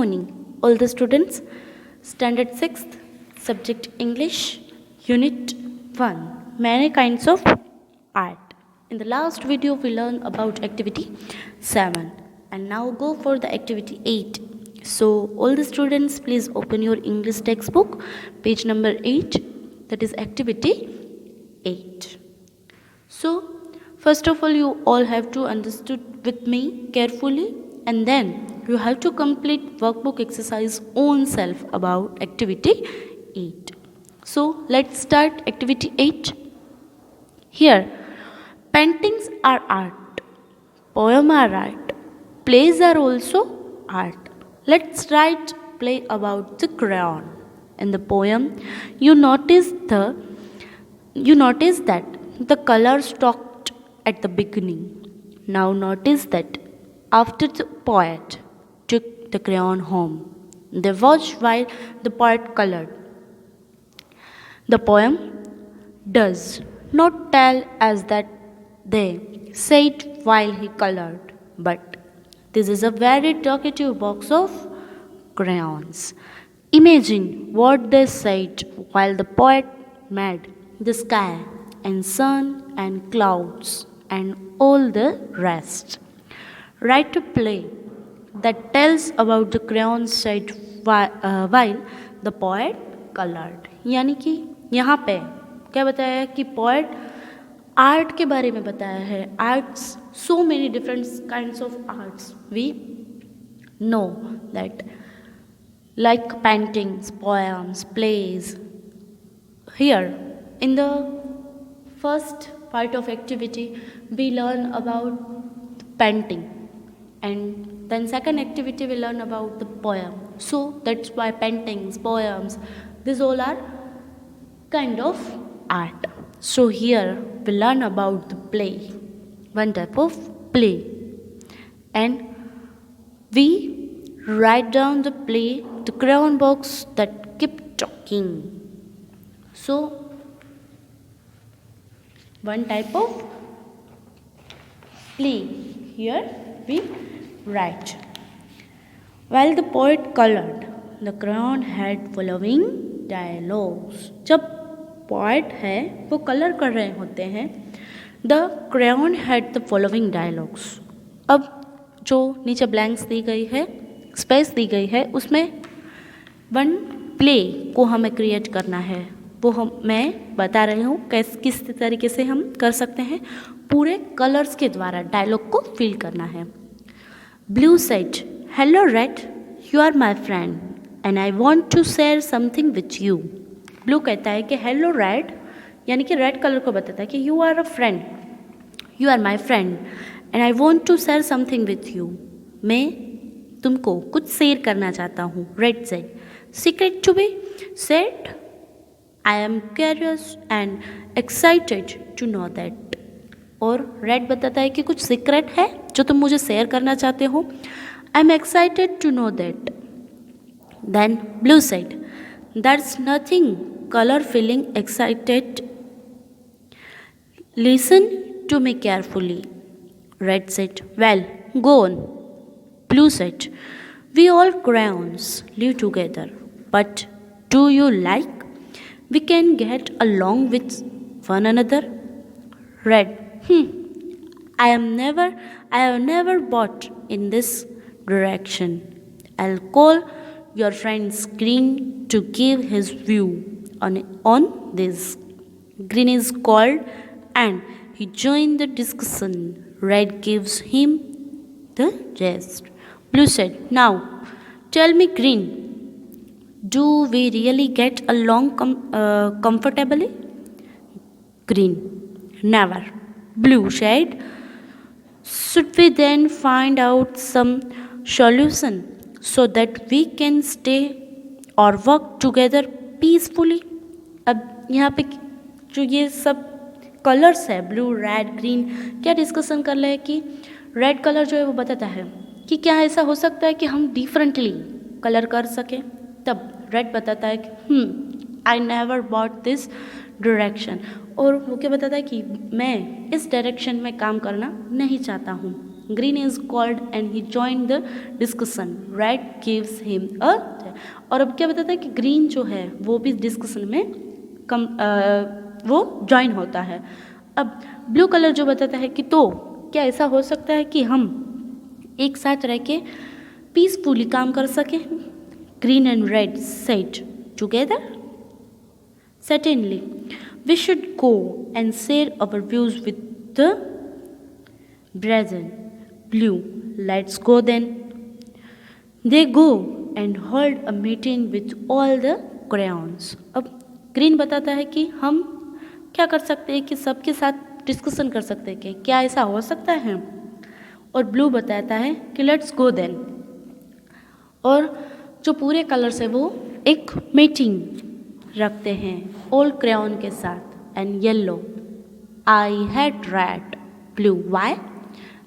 morning, all the students. Standard 6th, subject English, Unit 1, many kinds of art. In the last video, we learned about activity 7, and now go for the activity 8. So, all the students, please open your English textbook, page number 8, that is activity 8. So, first of all, you all have to understood with me carefully, and then you have to complete workbook exercise own self about activity 8. So, let's start activity 8. Here, paintings are art, poem are art, plays are also art. Let's write play about the crayon. In the poem, you notice that the color stopped at the beginning. Now notice that after the poet took the crayon home, they watched while the poet colored. The poem does not tell us that they said while he colored, but this is a very talkative box of crayons. Imagine what they said while the poet made the sky and sun and clouds and all the rest. Write a play that tells about the crayon said while the poet colored. यानी कि यहाँ पे क्या बताया है कि poet art के बारे में बताया है. Arts, so many different kinds of arts we know that, like paintings, poems, plays. Here in the first part of activity we learn about painting, and then second activity we learn about the poem. So that's why paintings, poems, these all are kind of art. So here we learn about the play, one type of play, and we write down the play, the crayon box that keep talking. So one type of play. Here we write. While the poet colored, the crayon had following dialogues. जब poet है वो colour कर रहे होते हैं, the crayon had the following dialogues. अब जो नीचे ब्लैंक्स दी गई है, स्पेस दी गई है, उसमें वन प्ले को हमें क्रिएट करना है. वो मैं बता रही हूँ किस तरीके से हम कर सकते हैं. पूरे कलर्स के द्वारा डायलॉग को फील करना है. Blue said, hello red, you are my friend and I want to share something with you. Blue कहता है कि हेलो रेड, यानी कि रेड कलर को बताता है कि you are a friend, you are my friend and I want to share something with you. मैं तुमको कुछ शेयर करना चाहता हूँ. Red said, secret to be said, I am curious and excited to know that. और red बताता है कि कुछ सीक्रेट है जो तुम मुझे शेयर करना चाहते हो. I am excited to know that. Then blue said, that's nothing, colour feeling excited, listen to me carefully. Red said, well go on. Blue said, we all crayons live together, but do you like we can get along with one another? Red, I have never bought in this direction. I'll call your friend Green to give his view on this. Green is called and he joined the discussion. Red gives him the rest. Blue said, now tell me Green, do we really get along comfortably? Green, never. Blue said, should we then find out some solution so that we can stay or work together peacefully? अब यहाँ पे जो ये सब colours है, blue, red, green, क्या discussion कर रहे हैं कि रेड कलर जो है वो बताता है कि क्या ऐसा हो सकता है कि हम डिफरेंटली कलर कर सकें. तब रेड बताता है कि I never bought this direction, और वो क्या बताता है कि मैं इस डायरेक्शन में काम करना नहीं चाहता हूँ. Green is called and he joined the discussion. Red gives him a और अब क्या बताता है कि ग्रीन जो है वो भी डिस्कशन में वो ज्वाइन होता है। अब ब्लू कलर जो बताता है कि तो क्या ऐसा हो सकता है कि हम एक साथ रह के पीसफुली काम कर सकें। Green and red said together certainly we should go and share our views with the brethren. Blue, let's go then. They go and hold a meeting with all the crayons. अब green बताता है कि हम क्या कर सकते हैं कि सबके साथ डिस्कशन कर सकते हैं कि क्या ऐसा हो सकता है, और ब्लू बताता है कि लेट्स गो देन। और जो पूरे कलर्स है वो एक मीटिंग रखते हैं ऑल क्रेयॉन के साथ। And yellow, I had red, blue why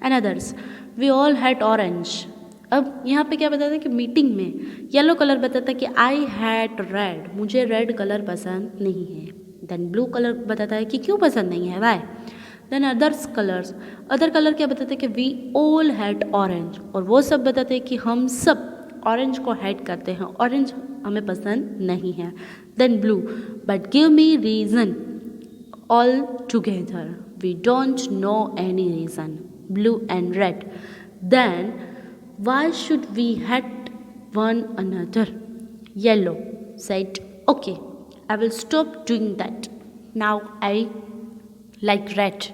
and others, we all had orange. अब यहाँ पे क्या बताता है कि मीटिंग में येलो कलर बताता है कि आई हैड रेड, मुझे रेड कलर पसंद नहीं है। देन ब्लू कलर बताता है कि क्यों पसंद नहीं है, why. Then others colours, other colour क्या बताते हैं कि वी ऑल हैड ऑरेंज, और वो सब बताते हैं कि हम सब ऑरेंज को हैड करते हैं, ऑरेंज हमें पसंद नहीं है। Then blue, but give me reason all together, we don't know any reason. Blue and red, then why should we had one another. Yellow said, okay, I will stop doing that. Now I like red.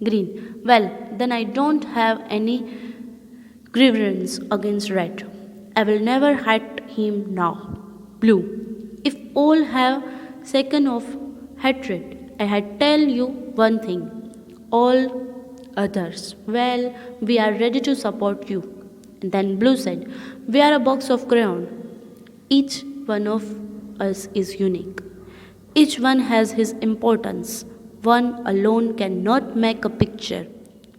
Green, well, then I don't have any grievance against red. I will never hate him now. Blue, if all have second of hatred, I had tell you one thing. All others, well, we are ready to support you. And then Blue said, we are a box of crayon. Each one of us is unique. Each one has his importance. One alone cannot make a picture.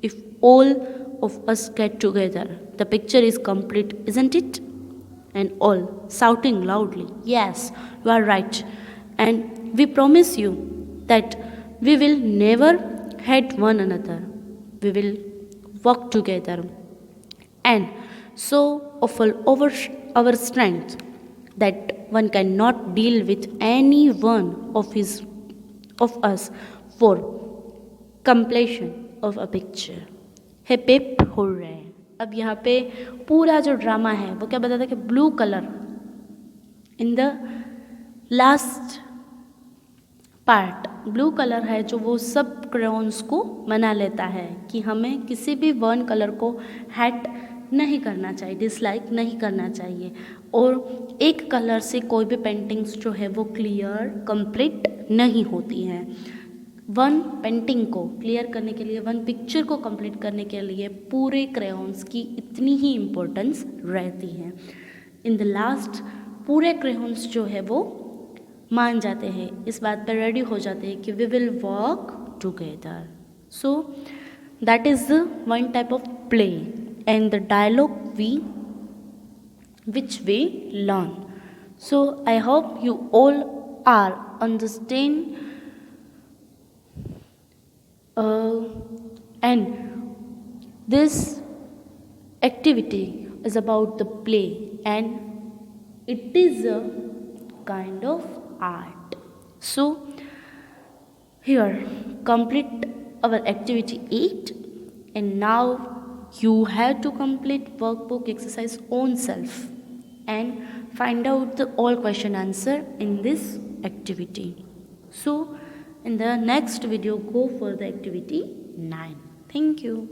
If all of us get together, the picture is complete, isn't it? And all shouting loudly, yes, you are right. And we promise you that we will never hate one another. We will work together and so offer our strength that one cannot deal with any one of us for completion of a picture. Hip hip hooray. अब यहाँ पे पूरा जो drama है वो क्या बताता है कि blue colour in the last part, blue colour है जो वो सब क्रेयॉन्स को मना लेता है कि हमें किसी भी वन कलर को हैट नहीं करना चाहिए, डिसलाइक नहीं करना चाहिए, और एक कलर से कोई भी पेंटिंग्स जो है वो क्लियर कंप्लीट नहीं होती हैं। वन पेंटिंग को क्लियर करने के लिए, वन पिक्चर को कंप्लीट करने के लिए पूरे क्रेयॉन्स की इतनी ही इम्पोर्टेंस रहती है। इन द लास्ट पूरे क्रेयॉन्स जो है वो मान जाते हैं, इस बात पर रेडी हो जाते हैं कि we will work together. So that is one type of play and the dialogue which we learn. So I hope you all are understand and this activity is about the play and it is a kind of art. So here complete our activity 8, and now you have to complete workbook exercise own self and find out the all question answer in this activity. So in the next video go for the activity 9. Thank you.